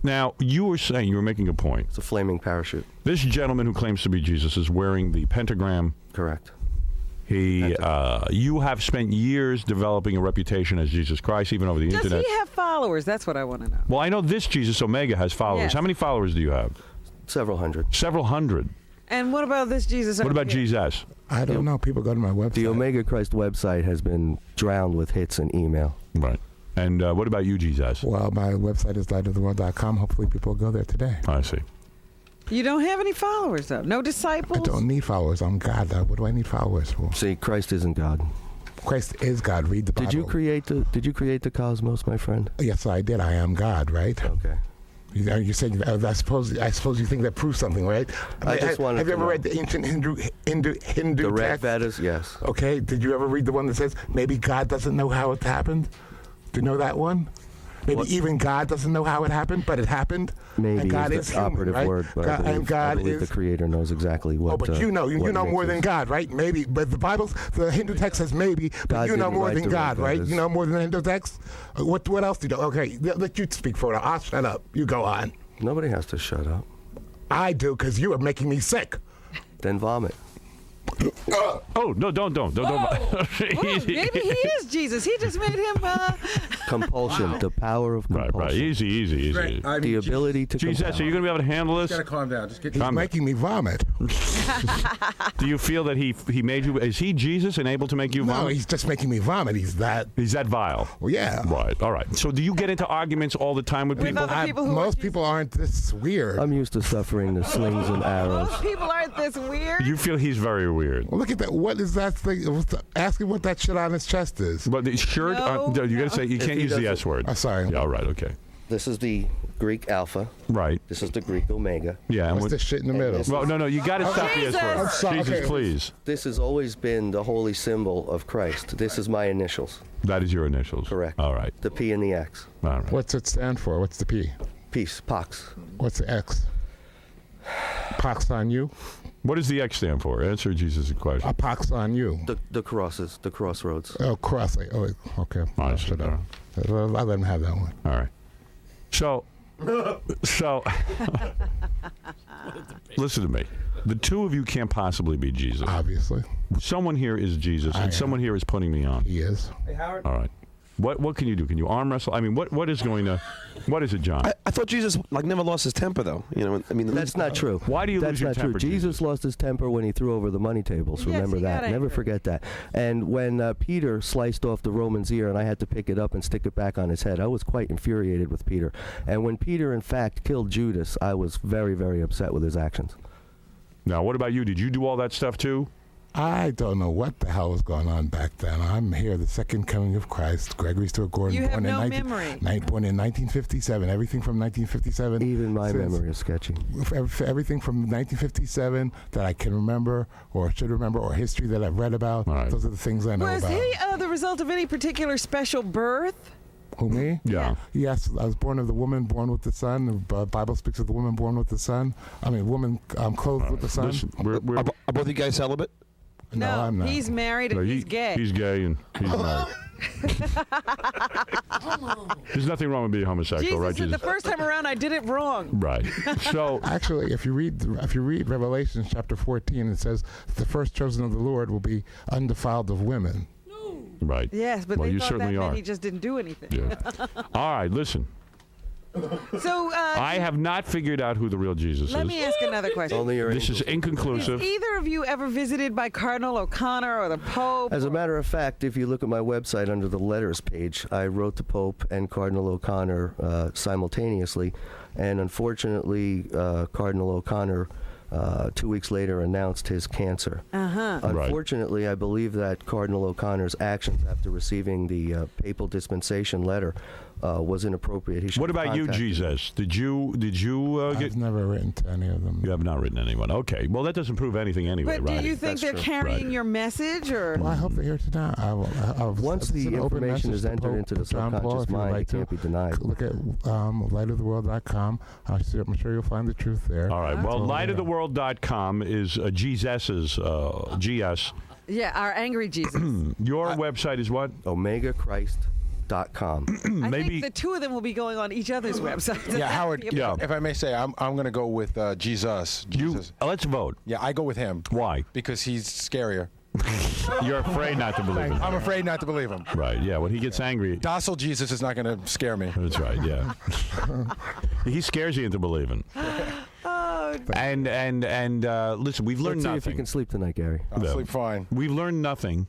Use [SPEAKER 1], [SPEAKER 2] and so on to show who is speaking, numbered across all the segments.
[SPEAKER 1] Now, you were making a point.
[SPEAKER 2] It's a flaming parachute.
[SPEAKER 1] This gentleman who claims to be Jesus is wearing the pentagram.
[SPEAKER 2] Correct.
[SPEAKER 1] You have spent years developing a reputation as Jesus Christ, even over the internet.
[SPEAKER 3] Does he have followers? That's what I want to know.
[SPEAKER 1] Well, I know this Jesus Omega has followers.
[SPEAKER 3] Yes.
[SPEAKER 1] How many followers do you have?
[SPEAKER 2] Several hundred.
[SPEAKER 1] Several hundred.
[SPEAKER 3] And what about this Jesus?
[SPEAKER 1] What about Jesus?
[SPEAKER 4] I don't know. People go to my website.
[SPEAKER 2] The Omega Christ website has been drowned with hits and email.
[SPEAKER 1] Right. And what about you, Jesus?
[SPEAKER 4] Well, my website is lightoftheworld.com. Hopefully people will go there today.
[SPEAKER 1] I see.
[SPEAKER 3] You don't have any followers, though? No disciples?
[SPEAKER 4] I don't need followers. I'm God. What do I need followers for?
[SPEAKER 2] See, Christ isn't God.
[SPEAKER 4] Christ is God. Read the Bible.
[SPEAKER 2] Did you create the cosmos, my friend?
[SPEAKER 4] Yes, I did. I am God, right?
[SPEAKER 2] Okay.
[SPEAKER 4] You saying I suppose you think that proves something, right?
[SPEAKER 2] I just wanted
[SPEAKER 4] Have you
[SPEAKER 2] to
[SPEAKER 4] ever
[SPEAKER 2] know.
[SPEAKER 4] read the ancient Hindu
[SPEAKER 2] The Red
[SPEAKER 4] text?
[SPEAKER 2] Vedas, yes.
[SPEAKER 4] Okay. Did you ever read the one that says maybe God doesn't know how it happened? Do you know that one? Maybe even God doesn't know how it happened, but it happened.
[SPEAKER 2] Maybe
[SPEAKER 4] and God
[SPEAKER 2] is
[SPEAKER 4] is
[SPEAKER 2] the
[SPEAKER 4] human,
[SPEAKER 2] operative
[SPEAKER 4] right?
[SPEAKER 2] word, but
[SPEAKER 4] God,
[SPEAKER 2] I believe the Creator knows exactly what.
[SPEAKER 4] Oh, but you know
[SPEAKER 2] what
[SPEAKER 4] more than
[SPEAKER 2] mixes.
[SPEAKER 4] God, right? Maybe, but the Hindu text says maybe, but
[SPEAKER 2] God
[SPEAKER 4] you know
[SPEAKER 2] didn't
[SPEAKER 4] more
[SPEAKER 2] write
[SPEAKER 4] than
[SPEAKER 2] the
[SPEAKER 4] God,
[SPEAKER 2] Red
[SPEAKER 4] right?
[SPEAKER 2] Vedas.
[SPEAKER 4] You know more than the Hindu text. What else do you know? Okay, let you speak for it. I'll shut up. You go on.
[SPEAKER 2] Nobody has to shut up.
[SPEAKER 4] I do, because you are making me sick.
[SPEAKER 2] Then vomit.
[SPEAKER 1] Oh, no, don't.
[SPEAKER 3] Whoa, maybe he is Jesus. He just made him...
[SPEAKER 2] Compulsion. The power of compulsion.
[SPEAKER 1] Right. Easy.
[SPEAKER 5] Great. I mean,
[SPEAKER 2] The ability to
[SPEAKER 1] Jesus,
[SPEAKER 2] compel.
[SPEAKER 1] are you going to be able to handle this?
[SPEAKER 5] Just gotta calm down. Just get.
[SPEAKER 4] He's making me vomit.
[SPEAKER 1] Do you feel that he made you? Is he Jesus and able to make you
[SPEAKER 4] No,
[SPEAKER 1] vomit?
[SPEAKER 4] he's just making me vomit. He's that
[SPEAKER 1] vile.
[SPEAKER 4] Well, yeah.
[SPEAKER 1] Right. All right. So do you get into arguments all the time with
[SPEAKER 3] With
[SPEAKER 1] people?
[SPEAKER 3] other people who are
[SPEAKER 4] Most
[SPEAKER 3] Jesus.
[SPEAKER 4] people aren't this weird.
[SPEAKER 2] I'm used to suffering the slings and arrows.
[SPEAKER 3] Most people aren't this weird.
[SPEAKER 1] You feel he's very weird.
[SPEAKER 4] Well, look at that. What is that thing? Ask him what that shit on his chest is.
[SPEAKER 1] But the shirt, you got to say you can't
[SPEAKER 2] he
[SPEAKER 1] use the
[SPEAKER 2] doesn't-
[SPEAKER 1] S word.
[SPEAKER 4] I'm sorry.
[SPEAKER 1] Yeah. All right. Okay.
[SPEAKER 2] This is the Greek Alpha.
[SPEAKER 1] Right.
[SPEAKER 2] This is the Greek Omega.
[SPEAKER 1] Yeah. And
[SPEAKER 4] What's the shit in the middle?
[SPEAKER 1] well, no. You got to stop the S
[SPEAKER 3] Jesus!
[SPEAKER 1] word.
[SPEAKER 3] I'm
[SPEAKER 4] sorry,
[SPEAKER 1] Jesus,
[SPEAKER 4] okay.
[SPEAKER 1] please.
[SPEAKER 2] This has always been the holy symbol of Christ. This is my initials.
[SPEAKER 1] That is your initials.
[SPEAKER 2] Correct.
[SPEAKER 1] All right.
[SPEAKER 2] The P and the X.
[SPEAKER 1] All right.
[SPEAKER 4] What's it stand for? What's the P?
[SPEAKER 2] Peace. Pox.
[SPEAKER 4] What's the X? Pox on you?
[SPEAKER 1] What does the X stand for? Answer Jesus' question.
[SPEAKER 4] A pox on you.
[SPEAKER 2] The crosses. The crossroads.
[SPEAKER 4] Oh, cross. Oh, okay.
[SPEAKER 1] I
[SPEAKER 4] Shut
[SPEAKER 1] see.
[SPEAKER 4] up. I'll let him have that one.
[SPEAKER 1] All right. So, listen to me. The two of you can't possibly be Jesus.
[SPEAKER 4] Obviously,
[SPEAKER 1] Someone here is Jesus, and someone here is putting me on.
[SPEAKER 4] he is.
[SPEAKER 5] Hey, Howard.
[SPEAKER 1] All right. What can you do? Can you arm wrestle? I mean, what is it, John?
[SPEAKER 6] I thought Jesus never lost his temper though. You know, I mean
[SPEAKER 2] That's not true.
[SPEAKER 1] Why do you
[SPEAKER 2] That's
[SPEAKER 1] lose your
[SPEAKER 2] not
[SPEAKER 1] temper,
[SPEAKER 2] true. Jesus lost his temper when he threw over the money tables.
[SPEAKER 3] Yes,
[SPEAKER 2] Remember
[SPEAKER 3] he
[SPEAKER 2] that.
[SPEAKER 3] got
[SPEAKER 2] Never
[SPEAKER 3] angry.
[SPEAKER 2] forget that. And when Peter sliced off the Roman's ear and I had to pick it up and stick it back on his head, I was quite infuriated with Peter. And when Peter, in fact, killed Judas, I was very, very upset with his actions.
[SPEAKER 1] Now, what about you? Did you do all that stuff too?
[SPEAKER 4] I don't know what the hell was going on back then. I'm here, the second coming of Christ. Gregory Stewart Gordon,
[SPEAKER 3] You have
[SPEAKER 4] born,
[SPEAKER 3] no
[SPEAKER 4] in
[SPEAKER 3] memory.
[SPEAKER 4] born in 1957. Everything from 1957.
[SPEAKER 2] Even my
[SPEAKER 4] since-
[SPEAKER 2] memory is sketchy.
[SPEAKER 4] Everything from 1957 that I can remember or should remember, or history that I've read about.
[SPEAKER 1] All right.
[SPEAKER 4] Those are the things I know
[SPEAKER 3] Was
[SPEAKER 4] about.
[SPEAKER 3] he the result of any particular special birth?
[SPEAKER 4] Who, me?
[SPEAKER 1] Yeah.
[SPEAKER 4] Yes, I was born of the woman born with the sun. The Bible speaks of the woman born with the sun. I mean, woman clothed with the sun.
[SPEAKER 1] Listen, we're,
[SPEAKER 6] Are both of you guys celibate?
[SPEAKER 4] No, I'm not.
[SPEAKER 3] He's married and he's gay.
[SPEAKER 1] He's gay and he's married. There's nothing wrong with being homosexual,
[SPEAKER 3] Jesus
[SPEAKER 1] right?
[SPEAKER 3] said the first time around I did it wrong.
[SPEAKER 1] Right. So,
[SPEAKER 4] Actually, if you read Revelation chapter 14, it says the first chosen of the Lord will be undefiled of women.
[SPEAKER 1] right.
[SPEAKER 3] Yes, but
[SPEAKER 1] Well,
[SPEAKER 3] they
[SPEAKER 1] you
[SPEAKER 3] thought
[SPEAKER 1] certainly
[SPEAKER 3] that meant
[SPEAKER 1] are.
[SPEAKER 3] he just didn't do anything.
[SPEAKER 1] Yeah. All right, listen.
[SPEAKER 3] So
[SPEAKER 1] I have not figured out who the real Jesus
[SPEAKER 3] let
[SPEAKER 1] is.
[SPEAKER 3] me ask another question.
[SPEAKER 2] Only your
[SPEAKER 1] This is
[SPEAKER 2] angels.
[SPEAKER 1] inconclusive.
[SPEAKER 3] Is either of you ever visited by Cardinal O'Connor or the Pope?
[SPEAKER 2] As a matter of fact, if you look at my website under the letters page, I wrote the Pope and Cardinal O'Connor simultaneously, and unfortunately, Cardinal O'Connor 2 weeks later announced his cancer.
[SPEAKER 3] Uh-huh.
[SPEAKER 2] Unfortunately, I believe that Cardinal O'Connor's actions after receiving the papal dispensation letter was inappropriate. He should
[SPEAKER 1] What
[SPEAKER 2] have
[SPEAKER 1] about you,
[SPEAKER 2] contacted-
[SPEAKER 1] Jesus? Did you get?
[SPEAKER 4] I've never written to any of them.
[SPEAKER 1] You have not written anyone. Okay. Well, that doesn't prove anything anyway,
[SPEAKER 3] But
[SPEAKER 1] right?
[SPEAKER 3] do you think
[SPEAKER 2] That's
[SPEAKER 3] they're
[SPEAKER 2] true.
[SPEAKER 3] carrying
[SPEAKER 1] Right.
[SPEAKER 3] your message, or
[SPEAKER 4] Well, I hope they're here tonight.
[SPEAKER 2] Once the information is entered into the subconscious mind, it can't be denied.
[SPEAKER 4] Look at lightoftheworld.com. I'm sure you'll find the truth there.
[SPEAKER 1] All right. Well,
[SPEAKER 4] So,
[SPEAKER 1] lightoftheworld.com is GS's GS.
[SPEAKER 3] yeah, our angry Jesus?
[SPEAKER 1] Your website is what?
[SPEAKER 2] OmegaChrist.com.
[SPEAKER 3] I
[SPEAKER 1] Maybe
[SPEAKER 3] think the two of them will be going on each other's websites.
[SPEAKER 5] Yeah, Howard.
[SPEAKER 1] Yeah.
[SPEAKER 5] If I may say, I'm going to go with Jesus.
[SPEAKER 1] let's vote.
[SPEAKER 5] Yeah, I go with him.
[SPEAKER 1] Why?
[SPEAKER 5] Because he's scarier.
[SPEAKER 1] You're afraid not to believe him.
[SPEAKER 5] I'm afraid not to believe him.
[SPEAKER 1] Right, yeah. When he gets angry.
[SPEAKER 5] Docile Jesus is not going to scare me.
[SPEAKER 1] That's right, yeah. He scares you into believing. And listen, we've learned
[SPEAKER 2] Let's see
[SPEAKER 1] nothing.
[SPEAKER 2] if you can sleep tonight, Gary.
[SPEAKER 5] I'll sleep fine.
[SPEAKER 1] We've learned nothing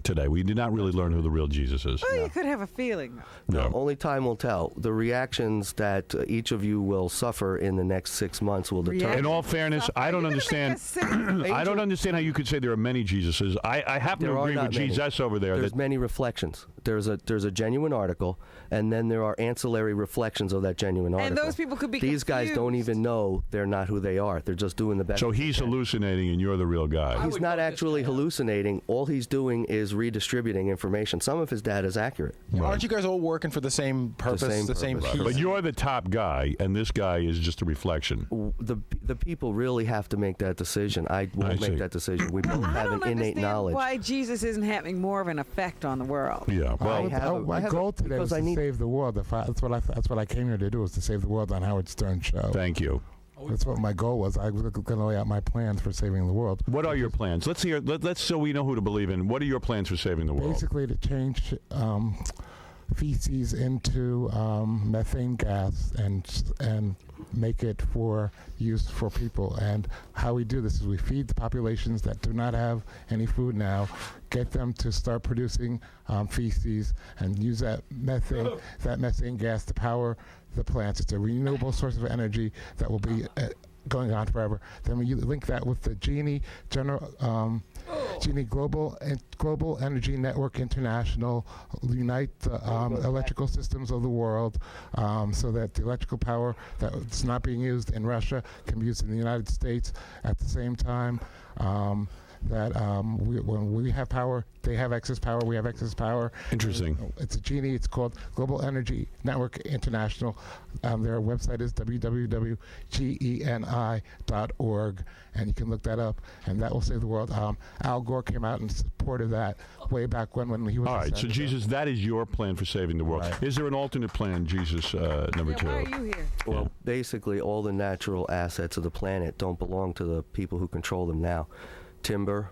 [SPEAKER 1] today. We did not really learn who the real Jesus is.
[SPEAKER 3] Well, you could have a feeling.
[SPEAKER 1] No.
[SPEAKER 2] Only time will tell. The reactions that each of you will suffer in the next 6 months will determine.
[SPEAKER 1] In all fairness, I don't understand. I don't understand how you could say there are many Jesuses. I happen
[SPEAKER 2] There
[SPEAKER 1] to
[SPEAKER 2] are
[SPEAKER 1] agree
[SPEAKER 2] not
[SPEAKER 1] with
[SPEAKER 2] many.
[SPEAKER 1] Jesus over there.
[SPEAKER 2] There's
[SPEAKER 1] That,
[SPEAKER 2] many reflections. There's a genuine article, and then there are ancillary reflections of that genuine article.
[SPEAKER 3] And those people could be
[SPEAKER 2] These guys don't
[SPEAKER 3] confused.
[SPEAKER 2] even know they're not who they are. They're just doing the best.
[SPEAKER 1] so he's hallucinating, and you're the real guy.
[SPEAKER 2] He's not actually hallucinating. All he's doing is redistributing information. Some of his data is accurate.
[SPEAKER 5] Aren't you guys all working for the same purpose? The same
[SPEAKER 2] purpose.
[SPEAKER 5] peace?
[SPEAKER 1] But you're the top guy, and this guy is just a reflection.
[SPEAKER 2] The people really have to make that decision. I won't
[SPEAKER 1] see.
[SPEAKER 2] make that decision. We both
[SPEAKER 3] I
[SPEAKER 2] have
[SPEAKER 3] don't
[SPEAKER 2] an innate
[SPEAKER 3] understand
[SPEAKER 2] knowledge.
[SPEAKER 3] why Jesus isn't having more of an effect on the world.
[SPEAKER 1] Yeah. Well,
[SPEAKER 2] I
[SPEAKER 7] my
[SPEAKER 2] have
[SPEAKER 7] goal
[SPEAKER 2] it
[SPEAKER 7] today
[SPEAKER 2] because
[SPEAKER 7] was
[SPEAKER 2] I
[SPEAKER 7] to
[SPEAKER 2] need-
[SPEAKER 7] save the world. That's what I came here to do, was to save the world on Howard Stern's show.
[SPEAKER 1] thank you.
[SPEAKER 7] That's what my goal was. I was going to lay out my plans for saving the world.
[SPEAKER 1] What are your plans? Let's hear. Let's so we know who to believe in. What are your plans for saving the world?
[SPEAKER 7] Basically, to change feces into methane gas and make it for use for people. And how we do this is we feed the populations that do not have any food now, get them to start producing feces, and use that methane gas to power the plants. It's a renewable source of energy that will be going on forever. Then we link that with the Genie Global Energy Network International, unite the electrical systems of the world, so that the electrical power that's not being used in Russia can be used in the United States at the same time. When we have power, they have excess power, we have excess power.
[SPEAKER 1] Interesting.
[SPEAKER 7] It's a Genie. It's called Global Energy Network International. Their website is www.geni.org, and you can look that up, and that will save the world. Al Gore came out and supported that way back when he was.
[SPEAKER 1] All right. So Jesus, that is your plan for saving the world.
[SPEAKER 7] Right.
[SPEAKER 1] Is there an alternate plan, Jesus, number
[SPEAKER 3] Yeah,
[SPEAKER 1] two?
[SPEAKER 3] why are you here?
[SPEAKER 2] Well, basically, all the natural assets of the planet don't belong to the people who control them now. Timber,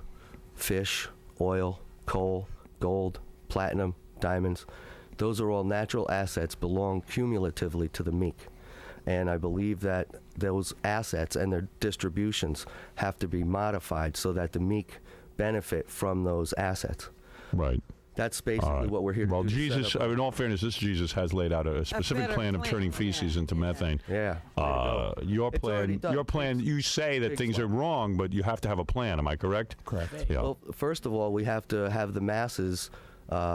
[SPEAKER 2] fish, oil, coal, gold, platinum, diamonds. Those are all natural assets, belong cumulatively to the meek. And I believe that those assets and their distributions have to be modified so that the meek benefit from those assets.
[SPEAKER 1] Right.
[SPEAKER 2] That's basically what we're here to
[SPEAKER 1] Well,
[SPEAKER 2] do. to set
[SPEAKER 1] Jesus,
[SPEAKER 2] up-
[SPEAKER 1] in all fairness, this Jesus has laid out a specific
[SPEAKER 3] better
[SPEAKER 1] plan of
[SPEAKER 3] plan,
[SPEAKER 1] turning feces
[SPEAKER 3] yeah.
[SPEAKER 1] into methane.
[SPEAKER 2] Yeah.
[SPEAKER 1] Your
[SPEAKER 2] It's already done.
[SPEAKER 1] plan. You say that
[SPEAKER 2] Big
[SPEAKER 1] things are wrong, but you have to have a plan. Am I correct?
[SPEAKER 7] Correct.
[SPEAKER 1] Yeah.
[SPEAKER 2] Well, first of all, we have to have the masses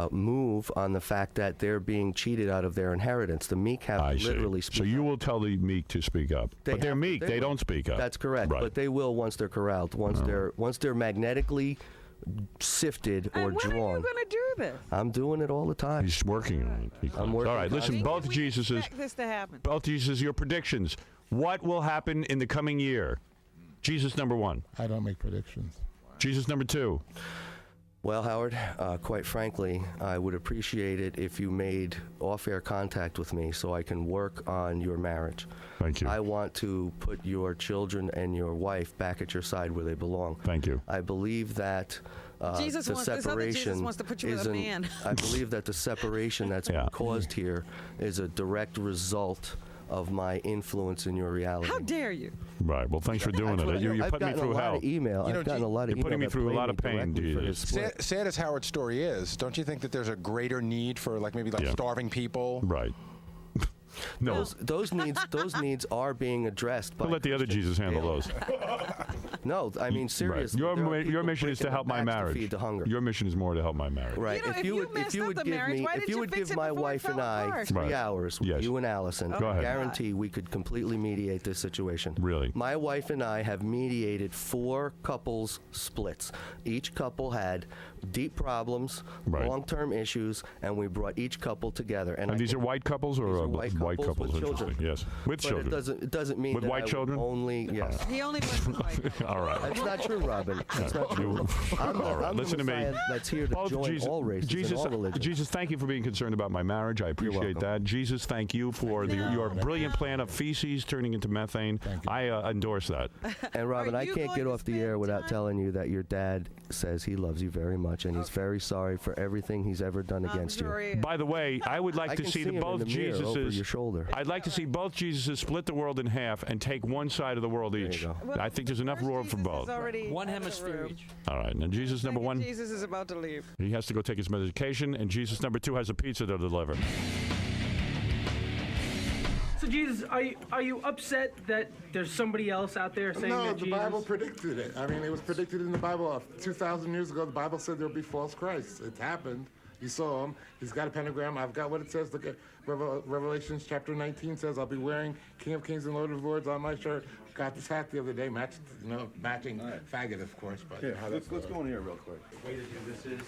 [SPEAKER 2] move on the fact that they're being cheated out of their inheritance. The meek have
[SPEAKER 1] I
[SPEAKER 2] to literally
[SPEAKER 1] see.
[SPEAKER 2] speak
[SPEAKER 1] So you
[SPEAKER 2] up.
[SPEAKER 1] will tell the meek to speak up, but they're
[SPEAKER 2] have-
[SPEAKER 1] meek. They
[SPEAKER 2] will.
[SPEAKER 1] don't speak up.
[SPEAKER 2] That's correct.
[SPEAKER 1] Right.
[SPEAKER 2] But they will once they're corralled. Once they're magnetically sifted or
[SPEAKER 3] And when are you
[SPEAKER 2] drawn.
[SPEAKER 3] going to do this?
[SPEAKER 2] I'm doing it all the time.
[SPEAKER 1] He's working on it. He claims.
[SPEAKER 2] working
[SPEAKER 1] All right. Listen,
[SPEAKER 2] on it.
[SPEAKER 1] both
[SPEAKER 3] When we
[SPEAKER 1] Jesuses,
[SPEAKER 3] expect this to happen?
[SPEAKER 1] both Jesus, your predictions. What will happen in the coming year? Jesus number one.
[SPEAKER 7] I don't make predictions.
[SPEAKER 1] Jesus number two.
[SPEAKER 2] Well, Howard, quite frankly, I would appreciate it if you made off-air contact with me so I can work on your marriage.
[SPEAKER 1] Thank you.
[SPEAKER 2] I want to put your children and your wife back at your side where they belong.
[SPEAKER 1] Thank you.
[SPEAKER 2] I believe that
[SPEAKER 3] Jesus
[SPEAKER 2] the
[SPEAKER 3] wants- this other Jesus
[SPEAKER 2] separation
[SPEAKER 3] wants to put you with a
[SPEAKER 2] isn't-
[SPEAKER 3] man.
[SPEAKER 2] I believe that the separation that's
[SPEAKER 1] Yeah.
[SPEAKER 2] been caused here is a direct result of my influence in your reality.
[SPEAKER 3] How dare you?
[SPEAKER 1] Right. Well, thanks for doing it. You're
[SPEAKER 2] I've
[SPEAKER 1] putting me
[SPEAKER 2] gotten
[SPEAKER 1] through
[SPEAKER 2] a lot
[SPEAKER 1] hell.
[SPEAKER 2] of email.
[SPEAKER 5] You know,
[SPEAKER 2] I've gotten a lot of
[SPEAKER 1] you're putting
[SPEAKER 2] email
[SPEAKER 1] me
[SPEAKER 2] that
[SPEAKER 1] through a
[SPEAKER 2] blame
[SPEAKER 1] lot
[SPEAKER 2] me
[SPEAKER 1] of pain,
[SPEAKER 2] directly for his
[SPEAKER 1] Jesus.
[SPEAKER 2] split.
[SPEAKER 5] Sad as Howard's story is, don't you think that there's a greater need for maybe
[SPEAKER 1] Yeah.
[SPEAKER 5] starving people?
[SPEAKER 1] Right. No.
[SPEAKER 2] Those needs are being addressed by
[SPEAKER 1] We'll let the other
[SPEAKER 2] Christians
[SPEAKER 1] Jesus handle
[SPEAKER 2] daily.
[SPEAKER 1] those.
[SPEAKER 2] No, I mean seriously.
[SPEAKER 1] Right.
[SPEAKER 2] there are
[SPEAKER 1] Your
[SPEAKER 2] people
[SPEAKER 1] mission is to
[SPEAKER 2] breaking
[SPEAKER 1] help
[SPEAKER 2] their
[SPEAKER 1] my
[SPEAKER 2] backs to
[SPEAKER 1] marriage.
[SPEAKER 2] feed the hunger.
[SPEAKER 1] Your mission is more to help my marriage.
[SPEAKER 2] Right.
[SPEAKER 3] You know, if you messed up the marriage, why
[SPEAKER 2] if
[SPEAKER 3] didn't
[SPEAKER 2] you
[SPEAKER 3] you
[SPEAKER 2] would
[SPEAKER 3] fix
[SPEAKER 2] give
[SPEAKER 3] it
[SPEAKER 2] my
[SPEAKER 3] before it
[SPEAKER 2] wife
[SPEAKER 3] fell
[SPEAKER 2] and I
[SPEAKER 3] apart?
[SPEAKER 2] 3
[SPEAKER 1] Right.
[SPEAKER 2] hours with
[SPEAKER 1] Yes.
[SPEAKER 2] you and Allison,
[SPEAKER 1] Go ahead.
[SPEAKER 2] guarantee we could completely mediate this situation.
[SPEAKER 1] Really?
[SPEAKER 2] My wife and I have mediated 4 couples splits. Each couple had deep problems,
[SPEAKER 1] Right.
[SPEAKER 2] long-term issues, and we brought each couple together. And
[SPEAKER 1] And
[SPEAKER 2] I
[SPEAKER 1] these are
[SPEAKER 2] think
[SPEAKER 1] white couples or
[SPEAKER 2] these are white couples with
[SPEAKER 1] Interesting.
[SPEAKER 2] children.
[SPEAKER 1] Yes, with
[SPEAKER 2] but
[SPEAKER 1] children.
[SPEAKER 2] it doesn't mean
[SPEAKER 1] With
[SPEAKER 2] that
[SPEAKER 1] white
[SPEAKER 2] I would
[SPEAKER 1] children?
[SPEAKER 2] only yes.
[SPEAKER 3] He only works with white guys.
[SPEAKER 1] All right.
[SPEAKER 2] That's not true, Robin. That's not true. I'm the,
[SPEAKER 1] All right.
[SPEAKER 2] I'm the
[SPEAKER 1] Listen to me.
[SPEAKER 2] Messiah that's here to join
[SPEAKER 1] Jesus,
[SPEAKER 2] all races
[SPEAKER 1] Jesus,
[SPEAKER 2] and all religions.
[SPEAKER 1] Jesus, thank you for being concerned about my marriage. I appreciate
[SPEAKER 2] welcome.
[SPEAKER 1] that. Jesus, thank you for your brilliant plan of feces turning into methane.
[SPEAKER 7] Thank you.
[SPEAKER 1] I endorse that.
[SPEAKER 2] And Robin,
[SPEAKER 3] Are
[SPEAKER 2] I
[SPEAKER 3] you
[SPEAKER 2] can't
[SPEAKER 3] going
[SPEAKER 2] get
[SPEAKER 3] to
[SPEAKER 2] off the
[SPEAKER 3] spend
[SPEAKER 2] air without
[SPEAKER 3] time-
[SPEAKER 2] telling you that your dad says he loves you very much, and he's very sorry for everything he's ever done against you.
[SPEAKER 1] By the way, I would like
[SPEAKER 2] I
[SPEAKER 1] to
[SPEAKER 2] can
[SPEAKER 1] see
[SPEAKER 2] him
[SPEAKER 1] both
[SPEAKER 2] in the mirror over
[SPEAKER 1] Jesuses.
[SPEAKER 2] your shoulder.
[SPEAKER 1] I'd like to see both Jesuses split the world in half and take one side of the world each.
[SPEAKER 2] go.
[SPEAKER 1] I think there's enough room for both.
[SPEAKER 8] One hemisphere each.
[SPEAKER 1] All right. Now, Jesus number one,
[SPEAKER 3] Jesus is about to leave.
[SPEAKER 1] he has to go take his medication, and Jesus number two has a pizza to deliver.
[SPEAKER 9] So Jesus, are you upset that there's somebody else out there saying
[SPEAKER 4] No,
[SPEAKER 9] that
[SPEAKER 4] the
[SPEAKER 9] Jesus?
[SPEAKER 4] Bible predicted it. I mean, it was predicted in the Bible 2,000 years ago. The Bible said there'll be false Christs. It happened. You saw him. He's got a pentagram. I've got what it says. Look at Revelations chapter 19 says, "I'll be wearing King of Kings and Lord of Lords on my shirt." Got this hat the other day, matched, matching faggot, of course. But
[SPEAKER 10] Let's go in here real quick. The way to do this is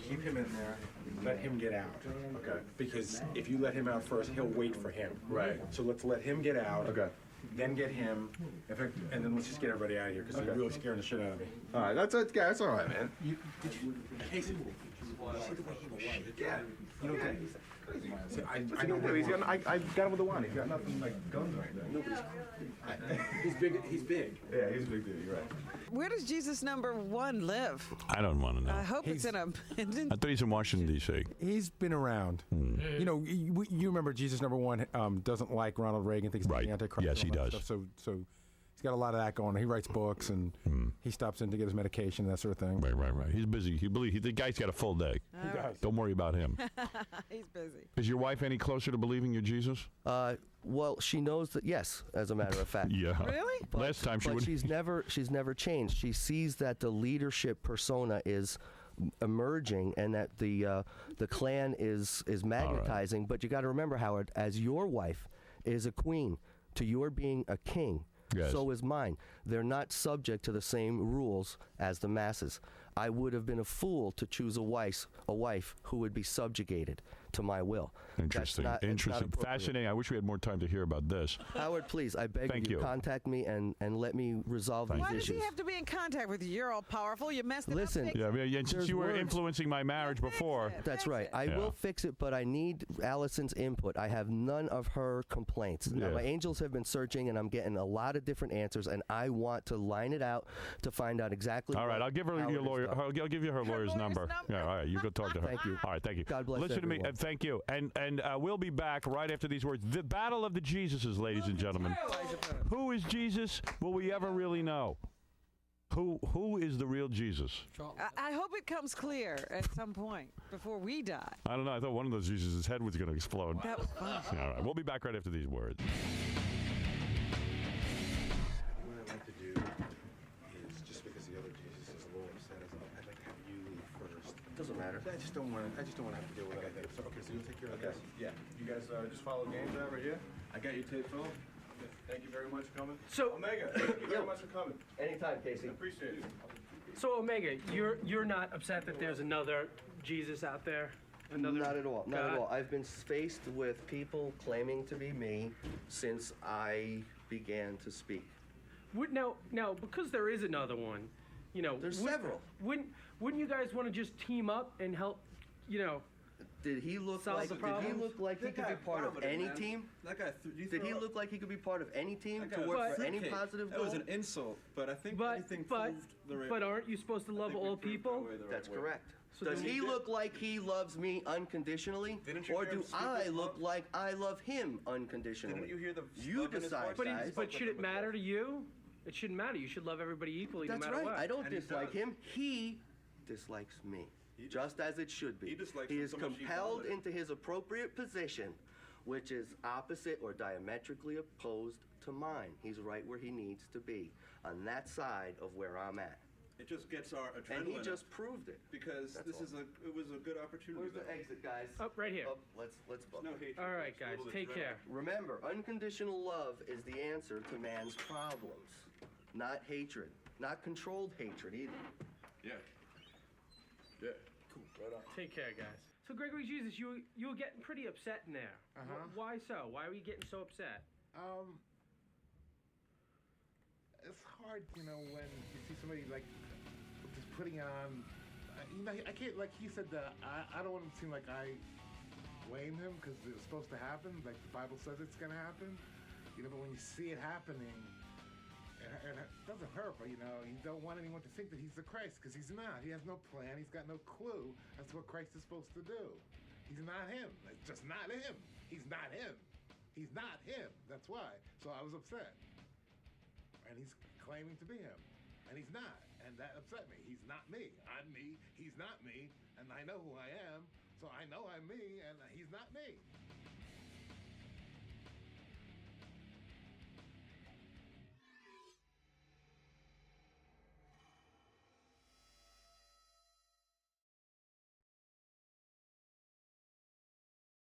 [SPEAKER 10] keep him in there, let him get out. Okay. Because if you let him out first, he'll wait for him. Right. So let's let him get out. Okay. Then get him, and then let's just get everybody out of here because you're really scaring the shit out of me. All right, that's all right, man. Casey, see the way he was shit. Yeah. You know what I'm saying? See, I know what he's got. I got him with the wand. He's got nothing like guns right there. He's big. He's big. Yeah, he's a big dude. You're right.
[SPEAKER 3] Where does Jesus number one live?
[SPEAKER 1] I don't want to know.
[SPEAKER 3] I hope it's in a.
[SPEAKER 1] I thought he's in Washington, D.C.
[SPEAKER 5] He's been around. You know, you remember Jesus number one doesn't like Ronald Reagan, thinks
[SPEAKER 1] Right.
[SPEAKER 5] he's the Antichrist.
[SPEAKER 1] Yes,
[SPEAKER 5] and
[SPEAKER 1] he
[SPEAKER 5] all that
[SPEAKER 1] does.
[SPEAKER 5] stuff. So he's got a lot of that going on. He writes books and he stops in to get his medication and that sort of thing.
[SPEAKER 1] Right. He's busy. The guy's got a full day.
[SPEAKER 5] He does.
[SPEAKER 1] Don't worry about him.
[SPEAKER 3] He's busy.
[SPEAKER 1] Is your wife any closer to believing you're Jesus?
[SPEAKER 2] Well, she knows that. Yes, as a matter of fact.
[SPEAKER 1] Yeah.
[SPEAKER 3] Really?
[SPEAKER 1] Last time she
[SPEAKER 2] But
[SPEAKER 1] would.
[SPEAKER 2] she's never changed. She sees that the leadership persona is emerging and that the clan is magnetizing. But you got to remember, Howard, as your wife is a queen to your being a king.
[SPEAKER 1] Yes.
[SPEAKER 2] So is mine. They're not subject to the same rules as the masses. I would have been a fool to choose a wife who would be subjugated to my will.
[SPEAKER 1] Interesting.
[SPEAKER 2] That's not appropriate.
[SPEAKER 1] Fascinating. I wish we had more time to hear about this.
[SPEAKER 2] Howard, please, I beg
[SPEAKER 1] Thank
[SPEAKER 2] you,
[SPEAKER 1] you.
[SPEAKER 2] contact me and let me resolve these
[SPEAKER 3] Why does
[SPEAKER 2] issues.
[SPEAKER 3] he have to be in contact with you? You're all powerful. You messed it
[SPEAKER 2] Listen.
[SPEAKER 3] up.
[SPEAKER 1] Yeah, and since
[SPEAKER 2] There's
[SPEAKER 1] you were
[SPEAKER 2] words.
[SPEAKER 1] influencing my marriage before.
[SPEAKER 2] That's right. I
[SPEAKER 1] Yeah.
[SPEAKER 2] will fix it, but I need Allison's input. I have none of her complaints. Now,
[SPEAKER 1] Yeah.
[SPEAKER 2] my angels have been searching, and I'm getting a lot of different answers, and I want to line it out to find out exactly.
[SPEAKER 1] All right,
[SPEAKER 2] what
[SPEAKER 1] I'll give her
[SPEAKER 2] Howard
[SPEAKER 1] your
[SPEAKER 2] has
[SPEAKER 1] lawyer.
[SPEAKER 2] done.
[SPEAKER 1] I'll give you her lawyer's number. Yeah, all right, you go talk to her.
[SPEAKER 2] Thank you.
[SPEAKER 1] All right, thank you.
[SPEAKER 2] God bless
[SPEAKER 1] Listen to me,
[SPEAKER 2] everyone.
[SPEAKER 1] and thank you. And we'll be back right after these words. The battle of the Jesuses, ladies and gentlemen. Who is Jesus? Will we ever really know? Who is the real Jesus?
[SPEAKER 3] I hope it comes clear at some point before we die.
[SPEAKER 1] I don't know. I thought one of those Jesus' head was going to explode.
[SPEAKER 3] That was fun.
[SPEAKER 1] All right, we'll be back right after these words.
[SPEAKER 10] What I'd like to do is just because the other Jesus is a little upset, I'd like to have you leave first.
[SPEAKER 2] Doesn't matter.
[SPEAKER 10] I just don't want to have to deal with it like that. So, okay, so you'll take care of this.
[SPEAKER 11] Yeah. You guys just follow games out right here. I got your tape, Phil. Thank you very much for coming.
[SPEAKER 9] So
[SPEAKER 11] Omega, thank you very much for coming.
[SPEAKER 2] Anytime, Casey.
[SPEAKER 11] Appreciate it.
[SPEAKER 9] So Omega, you're not upset that there's another Jesus out there? Another
[SPEAKER 2] Not at all. Not at
[SPEAKER 9] God?
[SPEAKER 2] all. I've been faced with people claiming to be me since I began to speak.
[SPEAKER 9] Now, because there is another one,
[SPEAKER 2] There's several.
[SPEAKER 9] Wouldn't you guys want to just team up and help?
[SPEAKER 2] Did he look
[SPEAKER 9] Solve
[SPEAKER 2] like?
[SPEAKER 9] the
[SPEAKER 2] Did he
[SPEAKER 9] problems?
[SPEAKER 2] look like he could be part of any team?
[SPEAKER 11] That guy,
[SPEAKER 2] Did he look like he could be part of any team
[SPEAKER 11] That
[SPEAKER 2] to
[SPEAKER 11] guy
[SPEAKER 2] work
[SPEAKER 11] was
[SPEAKER 2] for any
[SPEAKER 11] fruitcake.
[SPEAKER 2] positive
[SPEAKER 11] That
[SPEAKER 2] goal?
[SPEAKER 11] was an insult, but I think
[SPEAKER 9] But
[SPEAKER 11] anything
[SPEAKER 9] but
[SPEAKER 11] proved the right
[SPEAKER 9] but aren't you supposed to love
[SPEAKER 11] I think we
[SPEAKER 9] all
[SPEAKER 11] proved
[SPEAKER 9] people?
[SPEAKER 11] our way the right
[SPEAKER 2] That's
[SPEAKER 11] way.
[SPEAKER 2] correct.
[SPEAKER 9] So
[SPEAKER 2] Does
[SPEAKER 9] then
[SPEAKER 2] he
[SPEAKER 11] you did.
[SPEAKER 2] look like he loves me unconditionally,
[SPEAKER 11] Didn't you
[SPEAKER 2] or
[SPEAKER 11] hear him
[SPEAKER 2] do
[SPEAKER 11] speak
[SPEAKER 2] I
[SPEAKER 11] with
[SPEAKER 2] look
[SPEAKER 11] love?
[SPEAKER 2] like I love him unconditionally?
[SPEAKER 11] Didn't you hear the
[SPEAKER 2] You
[SPEAKER 11] love in his
[SPEAKER 2] decide,
[SPEAKER 11] voice?
[SPEAKER 2] guys.
[SPEAKER 9] But should it matter to you? It shouldn't matter. You should love everybody equally,
[SPEAKER 2] That's
[SPEAKER 9] no matter
[SPEAKER 2] right.
[SPEAKER 9] what.
[SPEAKER 2] I don't
[SPEAKER 11] And he
[SPEAKER 2] dislike
[SPEAKER 11] does.
[SPEAKER 2] him. He dislikes me, just as it should be.
[SPEAKER 11] He dislikes
[SPEAKER 2] He
[SPEAKER 11] him
[SPEAKER 2] is
[SPEAKER 11] so much he
[SPEAKER 2] compelled
[SPEAKER 11] followed it.
[SPEAKER 2] into his appropriate position, which is opposite or diametrically opposed to mine. He's right where he needs to be, on that side of where I'm at.
[SPEAKER 11] It just gets our adrenaline
[SPEAKER 2] And he
[SPEAKER 11] up,
[SPEAKER 2] just proved it.
[SPEAKER 11] because
[SPEAKER 2] That's
[SPEAKER 11] this
[SPEAKER 2] all.
[SPEAKER 11] is it was a good opportunity.
[SPEAKER 2] Where's the exit, guys?
[SPEAKER 9] Oh, right here.
[SPEAKER 2] Oh, let's book.
[SPEAKER 11] No hatred.
[SPEAKER 9] All right,
[SPEAKER 11] just a
[SPEAKER 9] guys,
[SPEAKER 11] little
[SPEAKER 9] take
[SPEAKER 11] adrenaline.
[SPEAKER 9] care.
[SPEAKER 2] Remember, unconditional love is the answer to man's problems, not hatred, not controlled hatred either.
[SPEAKER 11] Yeah. Yeah. Cool. Right on.
[SPEAKER 9] Take care, guys. So, Gregory Jesus, you were getting pretty upset in there. Why so? Why were you getting so upset?
[SPEAKER 4] It's hard, when you see somebody like just putting it on. I can't, like he said that I don't want it to seem like I blame him because it's supposed to happen, like the Bible says it's going to happen. But when you see it happening, it doesn't hurt, but you don't want anyone to think that he's the Christ because he's not. He has no plan. He's got no clue as to what Christ is supposed to do. He's not him. It's just not him. He's not him. He's not him. That's why. So I was upset. And he's claiming to be him. And he's not. And that upset me. He's not me. I'm me. He's not me. And I know who I am. So I know I'm me, and he's not me.